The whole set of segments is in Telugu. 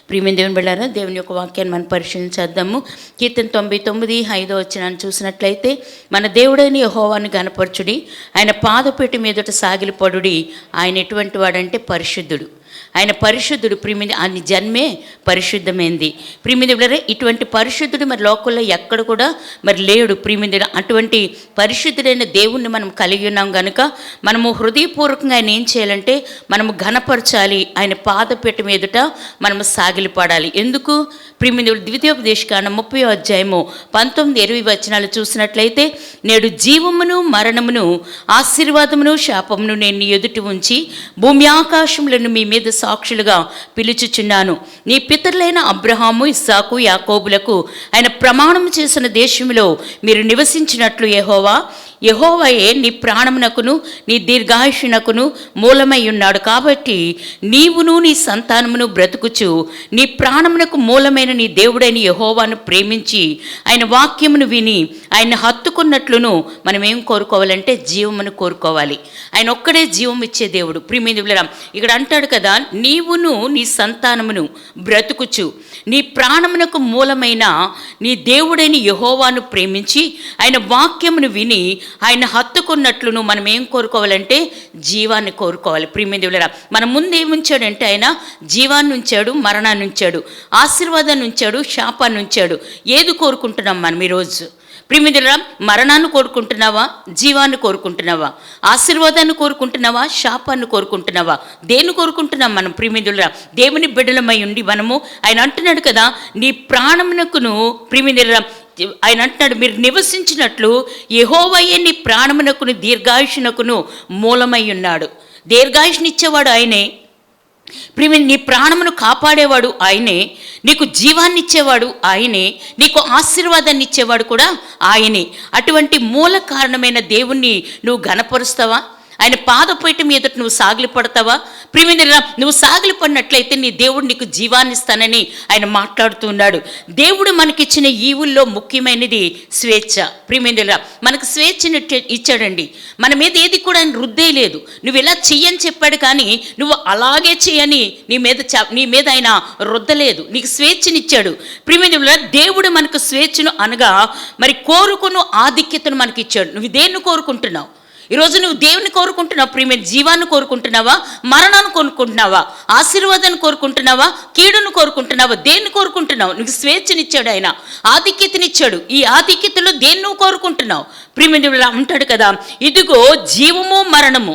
ప్రియమైన దేవుని బిడ్డలారా, దేవుని యొక్క వాక్యాన్ని మనం పరిశీలించేద్దాము. కీర్తన 99:5 చూసినట్లయితే, మన దేవుడైన యెహోవాను గనపరచుడి, ఆయన పాదపీఠం మీదట సాగిలపడుడి. ఆయన ఎటువంటి వాడంటే పరిశుద్ధుడు. ఆయన పరిశుద్ధుడు. ప్రియమైన ఆయన జన్మే పరిశుద్ధమైంది. ప్రియమైన బిడ్డలారా, ఇటువంటి పరిశుద్ధుడు మరి లోకంలో ఎక్కడ కూడా మరి లేడు. ప్రియమైన అటువంటి పరిశుద్ధుడైన దేవుణ్ణి మనం కలిగి ఉన్నాం కనుక మనము హృదయపూర్వకంగా ఆయన ఏం చేయాలంటే మనము ఘనపరచాలి. ఆయన పాదపీఠం మీదట మనము సాగిలపడాలి. ఎందుకు? ప్రియమైన ద్వితీయోపదేశకాండం 30:19-20 చూసినట్లయితే, నేడు జీవమును మరణమును ఆశీర్వాదమును శాపమును నేను నీ ఎదుటి ఉంచి భూమి ఆకాశములను మీ మీద సాక్షులుగా పిలుచుచున్నాను. నీ పితరులైన అబ్రహాము, ఇస్సాకు, యాకోబులకు ఆయన ప్రమాణం చేసిన దేశంలో మీరు నివసించినట్లు యెహోవాయే నీ ప్రాణమునకును నీ దీర్ఘాయుషునకును మూలమై ఉన్నాడు. కాబట్టి నీవును నీ సంతానమును బ్రతుకుచు నీ ప్రాణమునకు మూలమైన నీ దేవుడైన యెహోవాను ప్రేమించి ఆయన వాక్యమును విని ఆయన హత్తుకున్నట్లును మనం ఏం కోరుకోవాలంటే జీవమును కోరుకోవాలి. ఆయన ఒక్కడే జీవం ఇచ్చే దేవుడు. ప్రియమైన ఇక్కడ అంటాడు కదా, నీవును నీ సంతానమును బ్రతుకుచు నీ ప్రాణమునకు మూలమైన నీ దేవుడైన యెహోవాను ప్రేమించి ఆయన వాక్యమును విని ఆయన హత్తుకున్నట్లును మనం ఏం కోరుకోవాలంటే జీవాన్ని కోరుకోవాలి. ప్రియమైన మన ముందు ఏముంచాడంటే ఆయన జీవాన్ని ఉంచాడు, మరణాన్ని ఉంచాడు, ఆశీర్వాదాన్ని ఉంచాడు, శాపాన్ని ఉంచాడు. ఏది కోరుకుంటున్నాం మనం ఈరోజు? ప్రియమైన మరణాన్ని కోరుకుంటున్నావా? జీవాన్ని కోరుకుంటున్నావా? ఆశీర్వాదాన్ని కోరుకుంటున్నావా? శాపాన్ని కోరుకుంటున్నావా? దేన్ని కోరుకుంటున్నాం మనం? ప్రియమైన దేవుని బిడ్డలమై ఉండి మనము ఆయన అంటున్నాడు కదా, నీ ప్రాణమునకును ప్రియమైన ఆయన అంటున్నాడు, మీరు నివసించినట్లు యెహోవాయే నీ ప్రాణమునకును దీర్ఘాయుషునకును మూలమై ఉన్నాడు. దీర్ఘాయుషునిచ్చేవాడు ఆయనే. ప్రియమైన నీ ప్రాణమును కాపాడేవాడు ఆయనే, నీకు జీవాన్ని ఇచ్చేవాడు ఆయనే, నీకు ఆశీర్వాదాన్ని ఇచ్చేవాడు కూడా ఆయనే. అటువంటి మూల కారణమైన దేవుణ్ణి నువ్వు ఘనపరుస్తావా? ఆయన పాదపీఠం మీద నువ్వు సాగిలిపడతావా? ప్రియమైన నువ్వు సాగిలిపడినట్లయితే నీ దేవుడు నీకు జీవాన్ని ఇస్తానని ఆయన మాట్లాడుతున్నాడు. దేవుడు మనకిచ్చిన ఈవుల్లో ముఖ్యమైనది స్వేచ్ఛ. ప్రియమైన మనకు స్వేచ్ఛను ఇచ్చాడండి. మన మీద ఏది కూడా ఆయన రుద్దే లేదు. నువ్వు ఇలా చెయ్యని చెప్పాడు, కానీ నువ్వు అలాగే చెయ్యని నీ మీద ఆయన రుద్దలేదు. నీకు స్వేచ్ఛనిచ్చాడు. ప్రియమైన దేవుడు మనకు స్వేచ్ఛను అనగా మరి కోరుకును ఆధిక్యతను మనకి ఇచ్చాడు. నువ్వు దేన్ని కోరుకుంటున్నావు ఈరోజు? నువ్వు దేవుని కోరుకుంటున్నావు? ప్రియమైన జీవాన్ని కోరుకుంటున్నావా? మరణాన్ని కోరుకుంటున్నావా? ఆశీర్వాదాన్ని కోరుకుంటున్నావా? కీడును కోరుకుంటున్నావా? దేన్ని కోరుకుంటున్నావు? నీకు స్వేచ్ఛనిచ్చాడు, ఆయన ఆధిక్యతనిచ్చాడు. ఈ ఆధిక్యతలో దేన్ని నువ్వు కోరుకుంటున్నావు? ప్రియమైన అంటాడు కదా, ఇదిగో జీవము మరణము,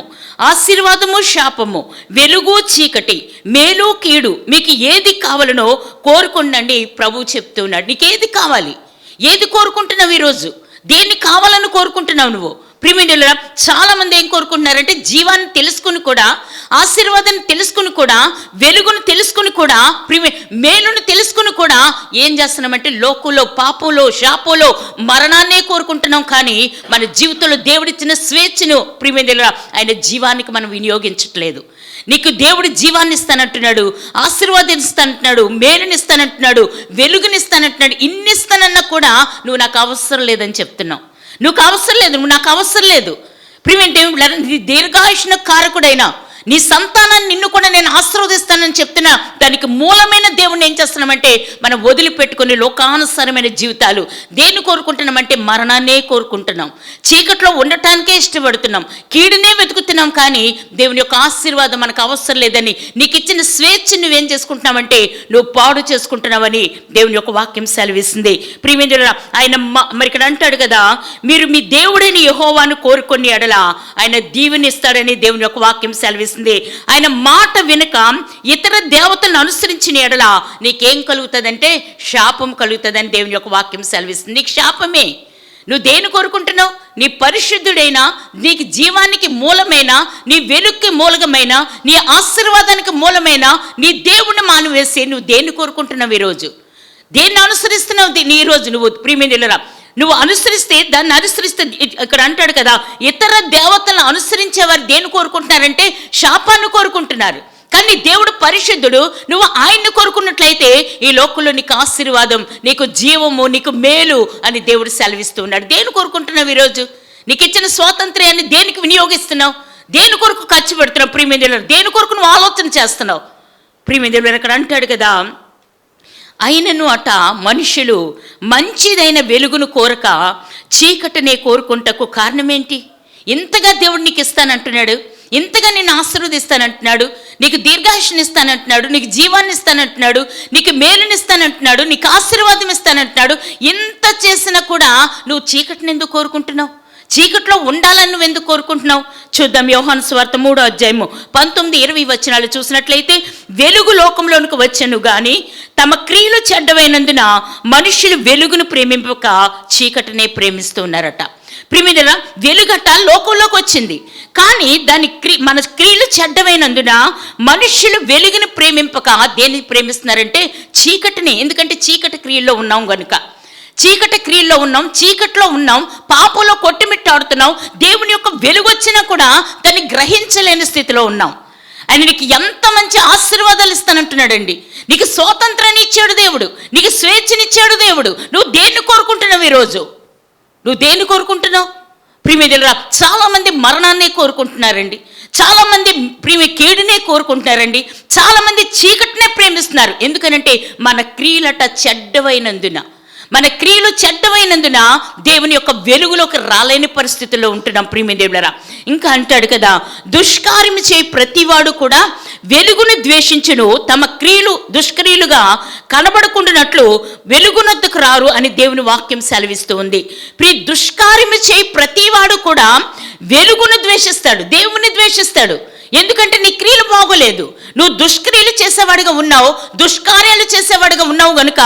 ఆశీర్వాదము శాపము, వెలుగు చీకటి, మేలు కీడు, మీకు ఏది కావాలనో కోరుకోండి ప్రభువు చెప్తున్నాడు. నీకేది కావాలి? ఏది కోరుకుంటున్నావు ఈరోజు? దేన్ని కావాలని కోరుకుంటున్నావు నువ్వు? ప్రియమైన చాలా మంది ఏం కోరుకుంటున్నారంటే జీవాన్ని తెలుసుకుని కూడా, ఆశీర్వాదాన్ని తెలుసుకుని కూడా, వెలుగును తెలుసుకుని కూడా, మేలును తెలుసుకుని కూడా ఏం చేస్తున్నామంటే లోకంలో పాపంలో శాపంలో మరణాన్నే కోరుకుంటున్నాం. కానీ మన జీవితంలో దేవుడిచ్చిన స్వేచ్ఛను ప్రియమైన ఆయన జీవానికి మనం వినియోగించట్లేదు. నీకు దేవుడు జీవాన్ని ఇస్తానంటున్నాడు, ఆశీర్వాదాన్ని ఇస్తానంటున్నాడు, మేలుని ఇస్తానంటున్నాడు, వెలుగునిస్తానంటున్నాడు. ఇన్ని ఇస్తానన్నా కూడా నువ్వు నాకు అవసరం లేదని చెప్తున్నావు. నువ్వు అవసరం లేదు, నువ్వు నాకు అవసరం లేదు. ప్రియమైన నీ దీర్ఘాయుష్ణ కారకుడైనా నీ సంతానాన్ని నిన్ను కూడా నేను ఆశీర్వదిస్తానని చెప్తున్నా. దానికి మూలమైన దేవుణ్ణి ఏం చేస్తున్నామంటే మనం వదిలిపెట్టుకుని లోకానుసారమైన జీవితాలు దేన్ని కోరుకుంటున్నామంటే మరణాన్నే కోరుకుంటున్నాం. చీకట్లో ఉండటానికే ఇష్టపడుతున్నాం, కీడునే వెతుకుతున్నాం. కానీ దేవుని యొక్క ఆశీర్వాదం మనకు అవసరం లేదని, నీకు ఇచ్చిన స్వేచ్ఛ నువ్వేం చేసుకుంటున్నావంటే నువ్వు పాడు చేసుకుంటున్నావని దేవుని యొక్క వాక్యం సెలవిస్తుంది. ప్రియమైన ఆయన మరి ఇక్కడ అంటాడు కదా, మీరు మీ దేవుడైన యెహోవాను కోరుకొని ఎడల ఆయన దీవెనిస్తాడని దేవుని యొక్క వాక్యం సెలవిస్తుంది. ఆయన మాట వినక ఇతర దేవతలను అనుసరించిన ఎడల నీకేం కలుగుతుందంటే శాపం కలుగుతుందని దేవుని యొక్క వాక్యం సెలవిస్తుంది. నీకు శాపమే. నువ్వు దేని కోరుకుంటున్నావు? నీ పరిశుద్ధుడైన, నీకు జీవానికి మూలమైన, నీ వెలుగుకి మూలమైన, నీ ఆశీర్వాదానికి మూలమైన నీ దేవుణ్ణి మానివేసి నువ్వు దేన్ని కోరుకుంటున్నావు ఈరోజు? దేన్ని అనుసరిస్తున్నావు ఈరోజు నువ్వు? ప్రియమైన నువ్వు అనుసరిస్తే దాన్ని అనుసరిస్తే ఇక్కడ అంటాడు కదా, ఇతర దేవతలను అనుసరించేవారు దేన్ని కోరుకుంటున్నారంటే శాపాన్ని కోరుకుంటున్నారు. కానీ దేవుడు పరిశుద్ధుడు. నువ్వు ఆయన్ని కోరుకున్నట్లయితే ఈ లోకంలో నీకు ఆశీర్వాదం, నీకు జీవము, నీకు మేలు అని దేవుడు సెలవిస్తున్నాడు. దేన్ని కోరుకుంటున్నావు ఈరోజు? నీకు ఇచ్చిన స్వాతంత్ర్యాన్ని దేనికి వినియోగిస్తున్నావు? దేని కొరకు ఖర్చు పెడుతున్నావు? ప్రియమైన దేని కొరకు నువ్వు ఆలోచన చేస్తున్నావు? ప్రియమైన ఇక్కడ అంటాడు కదా, అయినను అట మనుషులు మంచిదైన వెలుగును కోరక చీకటినే కోరుకుంటకు కారణమేంటి? ఇంతగా దేవుడు నీకు ఇస్తానంటున్నాడు, ఇంతగా నిన్ను ఆశీర్వదిస్తానంటున్నాడు, నీకు దీర్ఘాయుష్ని ఇస్తానంటున్నాడు, నీకు జీవాన్ని ఇస్తానంటున్నాడు, నీకు మేలుని ఇస్తానంటున్నాడు, నీకు ఆశీర్వాదం ఇస్తానంటున్నాడు. ఇంత చేసినా కూడా నువ్వు చీకటిని ఎందుకు కోరుకుంటున్నావు? చీకట్లో ఉండాలని నువ్వు ఎందుకు కోరుకుంటున్నావు? చూద్దాం యోహాను సువార్త 3:19-20 చూసినట్లయితే, వెలుగు లోకంలోనికి వచ్చెను గాని తమ క్రియలు చెడ్డవైనందున మనుషులు వెలుగును ప్రేమింపక చీకటినే ప్రేమిస్తున్నారట. ప్రియమైన వెలుగట లోకంలోకి వచ్చింది, కానీ మన క్రియలు చెడ్డమైనందున మనుషులు వెలుగును ప్రేమింపక దేన్ని ప్రేమిస్తున్నారంటే చీకటిని. ఎందుకంటే చీకటి క్రియల్లో ఉన్నాం గనుక, చీకటి క్రియల్లో ఉన్నాం, చీకట్లో ఉన్నాం, పాపంలో కొట్టుమిట్టాడుతున్నాం. దేవుని యొక్క వెలుగు వచ్చినా కూడా దాన్ని గ్రహించలేని స్థితిలో ఉన్నాం. ఆయన నీకు ఎంత మంచి ఆశీర్వాదాలు ఇస్తానంటున్నాడండి. నీకు స్వాతంత్రాన్ని ఇచ్చాడు దేవుడు, నీకు స్వేచ్ఛనిచ్చాడు దేవుడు. నువ్వు దేన్ని కోరుకుంటున్నావు? ఈరోజు నువ్వు దేన్ని కోరుకుంటున్నావు? ప్రియమిత్రులారా, చాలామంది మరణాన్నే కోరుకుంటున్నారండి, చాలామంది కీడునే కోరుకుంటున్నారండి, చాలామంది చీకటినే ప్రేమిస్తున్నారు. ఎందుకనంటే మన క్రియలట చెడ్డవైనందున, మన క్రియలు చెడ్డవైనందున దేవుని యొక్క వెలుగులోకి రాలేని పరిస్థితుల్లో ఉంటున్నాం. ప్రియమిత్రులారా, ఇంకా అంటాడు కదా, దుష్కార్యము చేయి ప్రతివాడు కూడా వెలుగును ద్వేషించును, తమ క్రియలు దుష్క్రియలుగా కనబడకుండానట్లు వెలుగునొద్దకు రారు అని దేవుని వాక్యం సెలవిస్తూ ఉంది. దుష్కార్యము చేయి ప్రతివాడు కూడా వెలుగును ద్వేషిస్తాడు, దేవుని ద్వేషిస్తాడు. ఎందుకంటే నీ క్రియలు బాగోలేదు, నువ్వు దుష్క్రియలు చేసేవాడిగా ఉన్నావు, దుష్కార్యాలు చేసేవాడిగా ఉన్నావు గనుక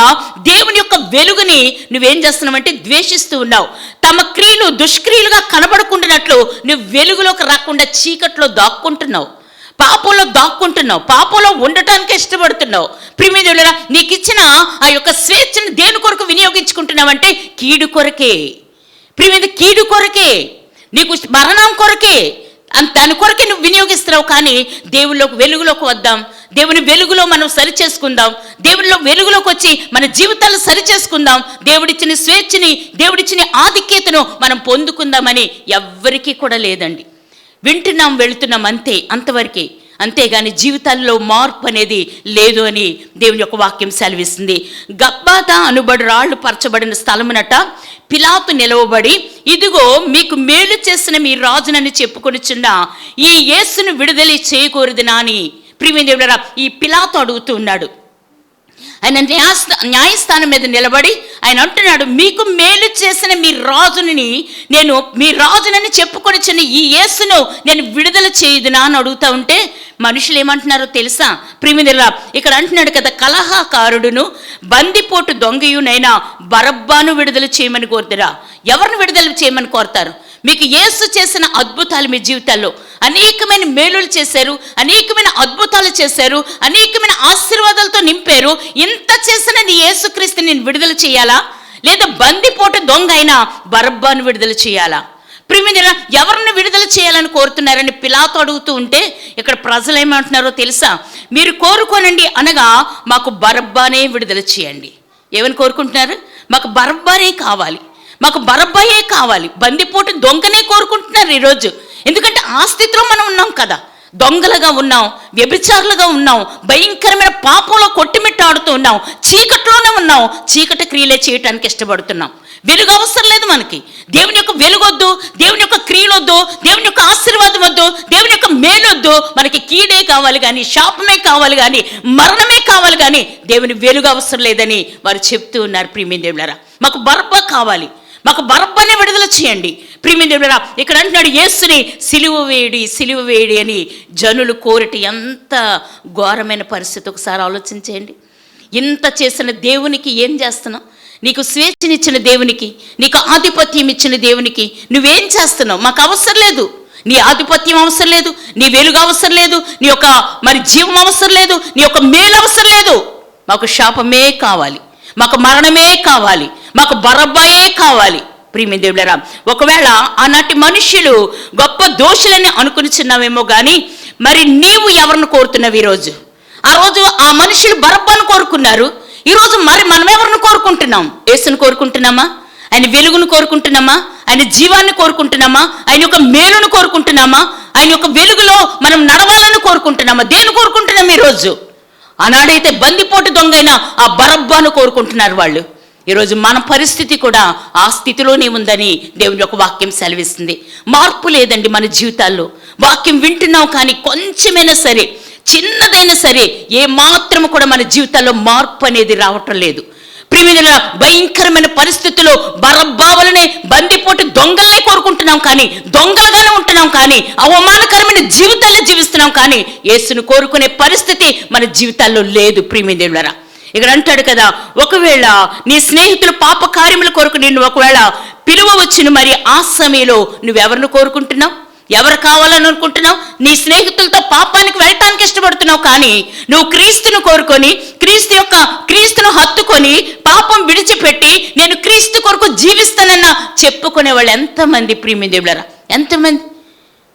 దేవుని యొక్క వెలుగుని నువ్వేం చేస్తున్నావంటే ద్వేషిస్తూ ఉన్నావు. తమ క్రియలు దుష్క్రియలుగా కనబడుకుంటున్నట్లు నువ్వు వెలుగులోకి రాకుండా చీకట్లో దాక్కుంటున్నావు, పాపంలో దాక్కుంటున్నావు, పాపంలో ఉండటానికి ఇష్టపడుతున్నావు. ప్రియమిత్రులారా, నీకు ఇచ్చిన ఆ యొక్క స్వేచ్ఛను దేని కొరకు వినియోగించుకుంటున్నావంటే కీడు కొరకే. ప్రియమిత్రులారా, కీడు కొరకే, నీకు మరణం కొరకే, దాని కొరకే నువ్వు వినియోగిస్తున్నావు. కానీ దేవుళ్ళలోకి వెలుగులోకి వద్దాం, దేవుని వెలుగులో మనం సరి చేసుకుందాం, దేవునిలో వెలుగులోకి వచ్చి మన జీవితాలు సరి చేసుకుందాం, దేవుడిచ్చిన స్వేచ్ఛని, దేవుడిచ్చిన ఆధిక్యతను మనం పొందుకుందామని ఎవ్వరికీ కూడా లేదండి. వింటున్నాం, వెళుతున్నాం, అంతవరకే, అంతేగాని జీవితాల్లో మార్పు అనేది లేదు అని దేవుని యొక్క వాక్యం సెలవిస్తుంది. గబ్బాతా అనుబడి రాళ్లు పరచబడిన స్థలమునట పిలాతు నిలవబడి, ఇదిగో మీకు మేలు చేసిన మీ రాజునని చెప్పుకొనిచున్న ఈ యేసును విడుదల చేయకూడదునా అని ప్రియమిత్రులారా ఈ పిలాతు అడుగుతూ ఉన్నాడు. ఆయన న్యాయస్థానం మీద నిలబడి ఆయన అంటున్నాడు, మీకు మేలు చేసిన మీ రాజుని నేను మీ రాజునని చెప్పుకొని చిన్న ఈ యేసును నేను విడుదల చేయదునా అని అడుగుతా ఉంటే మనుషులు ఏమంటున్నారో తెలుసా? ప్రియమిత్రులారా, ఇక్కడ అంటున్నాడు కదా, కలహకారుడును బందిపోటు దొంగయునైనా బరబ్బాను విడుదల చేయమని కోరుతారా? ఎవరిని విడుదల చేయమని కోరుతారు? మీకు యేసు చేసిన అద్భుతాలు మీ జీవితాల్లో అనేకమైన మేలులు చేశారు, అనేకమైన అద్భుతాలు చేశారు, అనేకమైన ఆశీర్వాదాలతో నింపారు. ఇంత చేసిన నీ యేసుక్రీస్తు నేను విడుదల చేయాలా, లేదా బందిపోటు దొంగ అయినా బరబ్బాను విడుదల చేయాలా? ప్రియమిత్రులారా, ఎవరిని విడుదల చేయాలని కోరుతున్నారని పిలాతు అడుగుతూ ఉంటే ఇక్కడ ప్రజలు ఏమంటున్నారో తెలుసా? మీరు కోరుకోనండి అనగా మాకు బరబ్బానే విడుదల చేయండి. ఏమని కోరుకుంటున్నారు? మాకు బరబ్బానే కావాలి, మాకు బరబ్బాయే కావాలి. బందిపోటు దొంగనే కోరుకుంటున్నారు ఈరోజు. ఎందుకంటే ఆ స్థితిలో మనం ఉన్నాం కదా, దొంగలుగా ఉన్నాం, వ్యభిచారులుగా ఉన్నాం, భయంకరమైన పాపంలో కొట్టిమిట్టాడుతూ ఉన్నాం, చీకట్లోనే ఉన్నాం, చీకటి క్రియలే చేయటానికి ఇష్టపడుతున్నాం. వెలుగు అవసరం లేదు మనకి. దేవుని యొక్క వెలుగొద్దు, దేవుని యొక్క క్రియలొద్దు, దేవుని యొక్క ఆశీర్వాదం వద్దు, దేవుని యొక్క మేలొద్దు. మనకి కీడే కావాలి కానీ, శాపమే కావాలి కానీ, మరణమే కావాలి కానీ దేవుని వెలుగు అవసరం లేదని వారు చెప్తూ ఉన్నారు. ప్రియమిత్రులారా, మాకు బరబ్బా కావాలి, మాకు బరబ్బానే విడుదల చేయండి. ప్రియమిత్రులారా, ఇక్కడ అంటున్నాడు యేసుని సిలువ వేడి అని జనులు కోరిటి. ఎంత ఘోరమైన పరిస్థితి ఒకసారి ఆలోచించేయండి. ఇంత చేసిన దేవునికి ఏం చేస్తున్నావు? నీకు స్వేచ్ఛనిచ్చిన దేవునికి, నీకు ఆధిపత్యం ఇచ్చిన దేవునికి నువ్వేం చేస్తున్నావు? మాకు అవసరం లేదు, నీ ఆధిపత్యం అవసరం లేదు, నీ వెలుగు అవసరం లేదు, నీ యొక్క జీవం అవసరం లేదు, నీ యొక్క మేలు అవసరం లేదు. మాకు శాపమే కావాలి, మాకు మరణమే కావాలి, మాకు బరబ్బాయే కావాలి. ప్రియమిత్రులారా, ఒకవేళ ఆనాటి మనుషులు గొప్ప దోషులని అనుకునిచున్నావేమో కానీ మరి నీవు ఎవరిని కోరుతున్నావు ఈరోజు? ఆ రోజు ఆ మనుషులు బరబ్బాను కోరుకున్నారు, ఈరోజు మరి మనం ఎవరిని కోరుకుంటున్నాం? యేసును కోరుకుంటున్నామా? ఆయన వెలుగును కోరుకుంటున్నామా? ఆయన జీవాన్ని కోరుకుంటున్నామా? ఆయన యొక్క మేలును కోరుకుంటున్నామా? ఆయన యొక్క వెలుగులో మనం నడవాలని కోరుకుంటున్నామా? దేని కోరుకుంటున్నాం ఈరోజు? ఆనాడైతే బందిపోటు దొంగైన ఆ బరబ్బాను కోరుకుంటున్నారు వాళ్ళు. ఈరోజు మన పరిస్థితి కూడా ఆ స్థితిలోనే ఉందని దేవుని యొక్క వాక్యం సెలవిస్తుంది. మార్పు లేదండి మన జీవితాల్లో. వాక్యం వింటున్నాం కానీ కొంచెమైనా సరే, చిన్నదైనా సరే, ఏ మాత్రము కూడా మన జీవితాల్లో మార్పు అనేది రావటం లేదు. ప్రియమైన భయంకరమైన పరిస్థితుల్లో బరబ్బావలనే బందిపోటు దొంగలనే కోరుకుంటున్నాం కానీ, దొంగలుగానే ఉంటున్నాం కానీ, అవమానకరమైన జీవితాల్లో జీవిస్తున్నాం కానీ యేసును కోరుకునే పరిస్థితి మన జీవితాల్లో లేదు. ప్రియమైన ఇక్కడ అంటాడు కదా, ఒకవేళ నీ స్నేహితులు పాప కార్యముల కొరకు నిన్ను ఒకవేళ పిలువవచ్చును, మరి ఆ సమయంలో నువ్వెవరిని కోరుకుంటున్నావు? ఎవరు కావాలని అనుకుంటున్నావు? నీ స్నేహితులతో పాపానికి వెళ్ళటానికి ఇష్టపడుతున్నావు కానీ నువ్వు క్రీస్తును కోరుకొని క్రీస్తును హత్తుకొని పాపం విడిచిపెట్టి నేను క్రీస్తు కొరకు జీవిస్తానన్న చెప్పుకునే వాళ్ళు ఎంతమంది? ప్రియమైన దేవులారా, ఎంతమంది?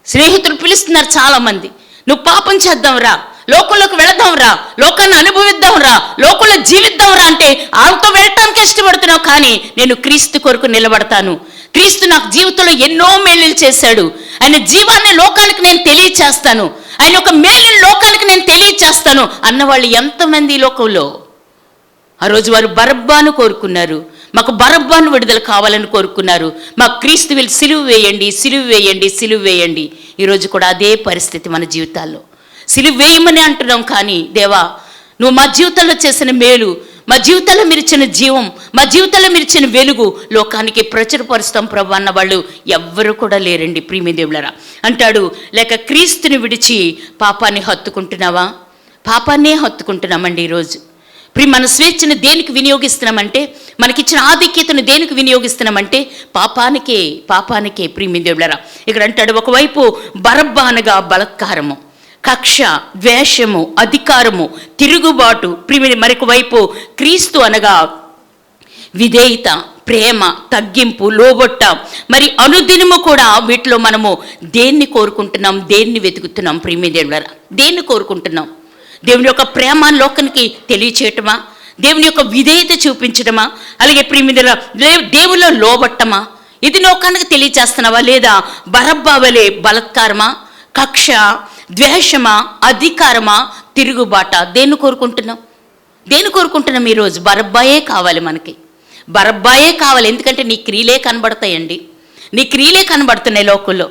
స్నేహితులు పిలుస్తున్నారు చాలా మంది, నువ్వు పాపం చేద్దాం రా, లోకంలోకి వెళదాం రా, లోకాన్ని అనుభవిద్దాం రా, లోకంలో జీవిద్దాం రా అంటే వాళ్ళతో వెళ్ళటానికి ఇష్టపడుతున్నావు కానీ నేను క్రీస్తు కొరకు నిలబడతాను, క్రీస్తు నాకు జీవితంలో ఎన్నో మేలులు చేశాడు, ఆయన జీవాన్ని లోకానికి నేను తెలియచేస్తాను, ఆయన ఒక మేలుని లోకానికి నేను తెలియచేస్తాను అన్నవాళ్ళు ఎంతమంది లోకంలో? ఆ రోజు వారు బరబ్బాను కోరుకున్నారు, మాకు బరబ్బాను విడుదల కావాలని కోరుకున్నారు, మాకు క్రీస్తు వీళ్ళు సిలువ వేయండి, సిలువ వేయండి, సిలువ వేయండి. ఈరోజు కూడా అదే పరిస్థితి మన జీవితాల్లో. సిలువ వేయమని అంటున్నాం కానీ దేవా, నువ్వు మా జీవితంలో చేసిన మేలు, మా జీవితంలో మీరు ఇచ్చిన జీవం, మా జీవితంలో మీరు ఇచ్చిన వెలుగు లోకానికి ప్రచురపరుస్తాం ప్రభు అన్న వాళ్ళు ఎవ్వరు కూడా లేరండి. ప్రియమైన దేవులారా అంటాడు, లేక క్రీస్తుని విడిచి పాపాన్ని హత్తుకుంటున్నావా? పాపాన్నే హత్తుకుంటున్నామండి ఈరోజు. మన స్వేచ్ఛను దేనికి వినియోగిస్తున్నామంటే, మనకిచ్చిన ఆధిక్యతను దేనికి వినియోగిస్తున్నామంటే పాపానికే. ప్రియమైన దేవులారా ఇక్కడ అంటాడు, ఒకవైపు బరబ్బా అనగా బలత్కారము, కక్ష, ద్వేషము, అధికారము, తిరుగుబాటు. మరొక వైపు క్రీస్తు అనగా విధేయత, ప్రేమ, తగ్గింపు, లోబొట్ట. మరి అనుదినము కూడా వీటిలో మనము దేన్ని కోరుకుంటున్నాం, దేన్ని వెతుకుతున్నాం? ప్రియమైన దేవులారా, దేన్ని కోరుకుంటున్నాం? దేవుని యొక్క ప్రేమ లోకానికి తెలియచేయటమా? దేవుని యొక్క విధేయత చూపించడమా? అలాగే ప్రియమైన దేవుల్లో లోబట్టమా? ఇది లోకానికి తెలియచేస్తున్నావా? లేదా బరబ్బా వలె బలత్కారమా, కక్ష, ద్వేషమా, అధికారమా, తిరుగుబాట? దేన్ని కోరుకుంటున్నాం ఈరోజు? బరబ్బాయే కావాలి మనకి, బరబ్బాయే కావాలి. ఎందుకంటే నీ క్రియలే కనబడతాయండి, నీ క్రియలే కనబడుతున్నాయి లోకంలో.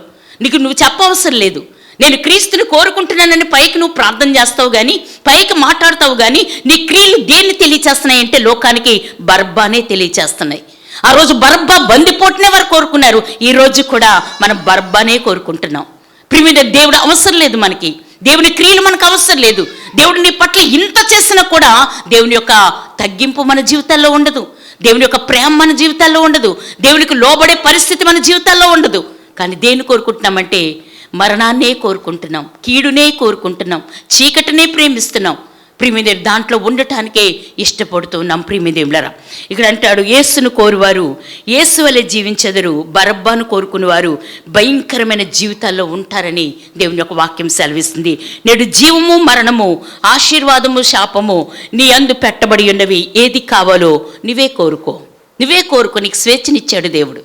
నువ్వు చెప్పవసరం లేదు, నేను క్రీస్తుని కోరుకుంటున్నానని పైకి నువ్వు ప్రార్థన చేస్తావు కానీ, పైకి మాట్లాడతావు కానీ నీ క్రియలు దేన్ని తెలియచేస్తున్నాయి అంటే లోకానికి బరబ్బానే తెలియచేస్తున్నాయి. ఆ రోజు బరబ్బా బందిపోటునే వారు కోరుకున్నారు, ఈ రోజు కూడా మనం బరబ్బానే కోరుకుంటున్నాం. ప్రియమైన దేవుడు అవసరం లేదు మనకి, దేవుని క్రియలు మనకు అవసరం లేదు. దేవుడు నీ పట్ల ఇంత చేసినా కూడా దేవుని యొక్క తగ్గింపు మన జీవితాల్లో ఉండదు, దేవుని యొక్క ప్రేమ మన జీవితాల్లో ఉండదు, దేవునికి లోబడే పరిస్థితి మన జీవితాల్లో ఉండదు. కానీ దేన్ని కోరుకుంటున్నామంటే మరణాన్నే కోరుకుంటున్నాం, కీడునే కోరుకుంటున్నాం, చీకటినే ప్రేమిస్తున్నాం. ప్రియమైన దాంట్లో ఉండటానికే ఇష్టపడుతున్నాం. ప్రియమైన దేవులారా ఇక్కడ అంటాడు, యేసును కోరువారు యేసు వలె జీవించెదరు, బరబ్బాను కోరుకునేవారు భయంకరమైన జీవితాల్లో ఉంటారని దేవుని యొక్క వాక్యం సెలవిస్తుంది. నేడు జీవము, మరణము, ఆశీర్వాదము, శాపము నీ అందు పెట్టబడి ఉన్నవి. ఏది కావాలో నువ్వే కోరుకో. నీకు స్వేచ్ఛనిచ్చాడు దేవుడు,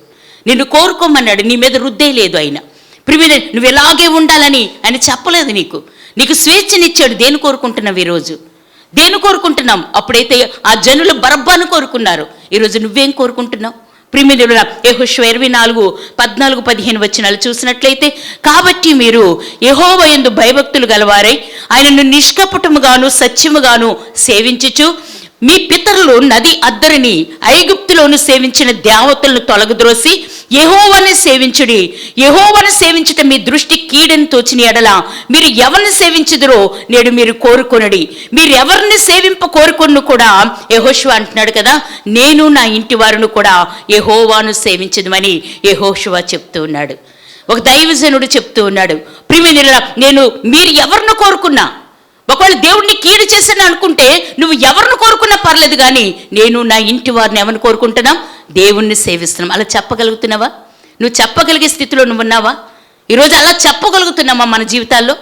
నిన్ను కోరుకోమన్నాడు, నీ మీద రుద్దే లేదు ఆయన. ప్రియమైన నువ్వు ఎలాగే ఉండాలని ఆయన చెప్పలేదు, నీకు స్వేచ్ఛనిచ్చాడు. దేన్ని కోరుకుంటున్నావు ఈరోజు? దేన్ని కోరుకుంటున్నాం? అప్పుడైతే ఆ జనులు బరబ్బాను కోరుకున్నారు, ఈరోజు నువ్వేం కోరుకుంటున్నావు? ప్రియమైన యెహోషువ 24:14-15 వచనాలు చూసినట్లయితే, కాబట్టి మీరు యెహోవా యందు భయభక్తులు గలవారై ఆయనను నిష్కపటముగాను సత్యముగాను సేవించుచు మీ పితరులు నది అద్దరిని ఐగుప్తులోను సేవించిన దేవతలను తొలగద్రోసి యెహోవాను సేవించుడి. యెహోవాను సేవించుట మీ దృష్టి కీడని తోచిన ఎడల మీరు ఎవరిని సేవించుదురో నేడు మీరు కోరుకొనుడి. మీరు ఎవరిని సేవింప కోరుకొను కూడా యెహోషువ అంటున్నాడు కదా, నేను నా ఇంటి వారును కూడా యెహోవాను సేవించదుమని యెహోషువ చెప్తూ ఉన్నాడు. ఒక దైవజనుడు చెప్తూ ఉన్నాడు, ప్రియమైన మీరు ఎవరిని కోరుకున్నా, ఒకవేళ దేవుడిని కీడు చేశాను అనుకుంటే నువ్వు ఎవరిని కోరుకున్నా పర్లేదు కానీ నేను నా ఇంటి వారిని ఎవరిని కోరుకుంటున్నాం? దేవుణ్ణి సేవిస్తున్నాం. అలా చెప్పగలుగుతున్నావా? నువ్వు చెప్పగలిగే స్థితిలో నువ్వు ఉన్నావా? ఈరోజు అలా చెప్పగలుగుతున్నామా మన జీవితాల్లో?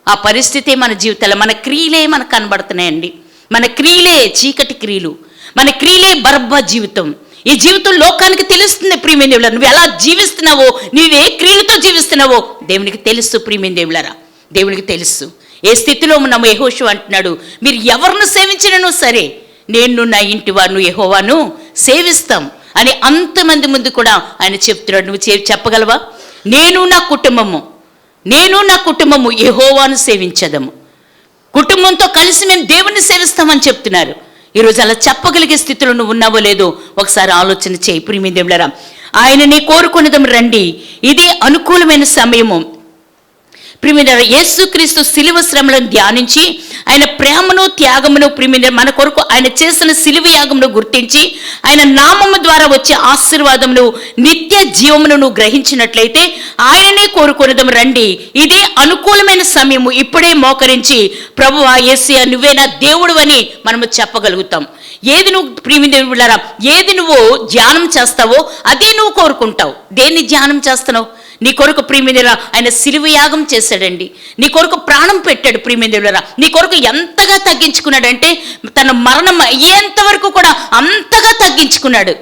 ఆ పరిస్థితే మన జీవితాల్లో, మన క్రియలే మనకు కనబడుతున్నాయండి. మన క్రియలే చీకటి క్రియలు, మన క్రియలే బరబ్బా జీవితం. ఈ జీవితం లోకానికి తెలుస్తుంది. ప్రియమైన దేవులారా, నువ్వు ఎలా జీవిస్తున్నావో, నువ్వే క్రియలతో జీవిస్తున్నావో దేవునికి తెలుసు. ప్రియమైన దేవులారా, దేవునికి తెలుసు. ఏ స్థితిలో ఉన్నామో యెహోషువ అంటున్నాడు, మీరు ఎవరిని సేవించినను సరే నేను నా ఇంటి వారిను యెహోవాను సేవిస్తాం అని అంతమంది ముందు కూడా ఆయన చెప్తున్నాడు. నువ్వు చెప్పగలవా? నేను నా కుటుంబము యెహోవాను సేవించదము, కుటుంబంతో కలిసి మేము దేవుణ్ణి సేవిస్తామని చెప్తున్నారు. ఈరోజు అలా చెప్పగలిగే స్థితిలో నువ్వు ఉన్నావో లేదో ఒకసారి ఆలోచన చేయి. ప్రియమైన దేవులారా, ఆయనని కోరుకొనిదం రండి, ఇదే అనుకూలమైన సమయము. ప్రియమైన యేసుక్రీస్తు శిలువ శ్రమలను ధ్యానించి ఆయన ప్రేమను త్యాగమును ప్రియమైన మన కొరకు ఆయన చేసిన శిలువ యాగమును గుర్తించి ఆయన నామము ద్వారా వచ్చే ఆశీర్వాదమును నిత్య జీవమును నువ్వు గ్రహించినట్లయితే ఆయననే కోరుకొనిదం రండి, ఇదే అనుకూలమైన సమయము. ఇప్పుడే మోకరించి ప్రభువా యేసయ్యా నువ్వే నా దేవుడు అని మనము చెప్పగలుగుతాం. ఏది నువ్వు ప్రియమైన ఏది నువ్వు ధ్యానం చేస్తావో అదే నువ్వు కోరుకుంటావు. దేన్ని ధ్యానం చేస్తున్నావు? నీ కొరకు ప్రియమిందులారా ఆయన శిలువ యాగం చేశాడండి, నీ కొరకు ప్రాణం పెట్టాడు. ప్రియమిందులారా నీ కొరకు ఎంతగా తగ్గించుకున్నాడంటే తన మరణం అయ్యేంత వరకు కూడా అంతగా తగ్గించుకున్నాడు.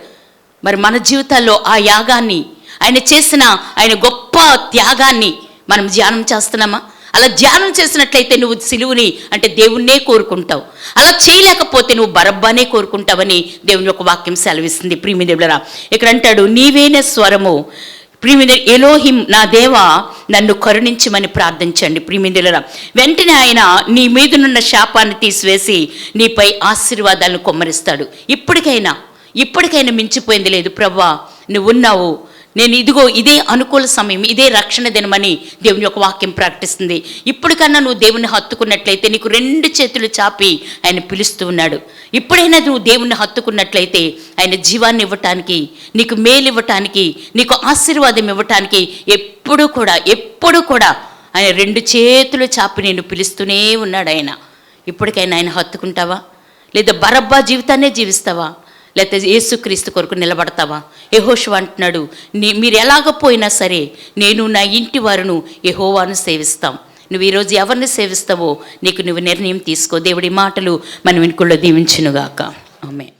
మరి మన జీవితాల్లో ఆ యాగాన్ని ఆయన చేసిన ఆయన గొప్ప త్యాగాన్ని మనం ధ్యానం చేస్తున్నామా? అలా ధ్యానం చేసినట్లయితే నువ్వు సిలువుని అంటే దేవుణ్ణే కోరుకుంటావు. అలా చేయలేకపోతే నువ్వు బరబ్బానే కోరుకుంటావని దేవుని యొక్క వాక్యం సెలవిస్తుంది. ప్రియమిందులారా ఇక్కడ అంటాడు, నీవేనే స్వరము ప్రియమిందు ఎలోహిం నా దేవా నన్ను కరుణించమని ప్రార్థించండి. ప్రియమిందులారా వెంటనే ఆయన నీ మీదనున్న శాపాన్ని తీసివేసి నీపై ఆశీర్వాదాలను కొమ్మరిస్తాడు. ఇప్పటికైనా మించిపోయింది లేదు. ప్రభువా నువ్వున్నావు, నేను ఇదిగో ఇదే అనుకూల సమయం, ఇదే రక్షణ దినమని దేవుని యొక్క వాక్యం ప్రకటిస్తుంది. ఇప్పటికన్నా నువ్వు దేవుని హత్తుకున్నట్లయితే నీకు 2 చేతులు చాపి ఆయన పిలుస్తూ ఉన్నాడు. ఇప్పుడైనా నువ్వు దేవుణ్ణి హత్తుకున్నట్లయితే ఆయన జీవాన్ని ఇవ్వటానికి, నీకు మేలు ఇవ్వటానికి, నీకు ఆశీర్వాదం ఇవ్వటానికి ఎప్పుడు కూడా ఆయన 2 చేతులు చాపి నేను పిలుస్తూనే ఉన్నాడు. ఇప్పటికైనా ఆయన హత్తుకుంటావా? లేదా బరబ్బా జీవితాన్నే జీవిస్తావా? లేకపోతే యేసుక్రీస్తు కొరకు నిలబడతావా? యెహోషువ అంటున్నాడు, మీరు ఎలాగపోయినా సరే నేను నా ఇంటి వారును యెహోవాను సేవిస్తాం. నువ్వు ఈరోజు ఎవరిని సేవిస్తావో నీకు నువ్వు నిర్ణయం తీసుకో. దేవుడి మాటలు మన వెనుకల్లో దీవించునుగాక. ఆమేన్.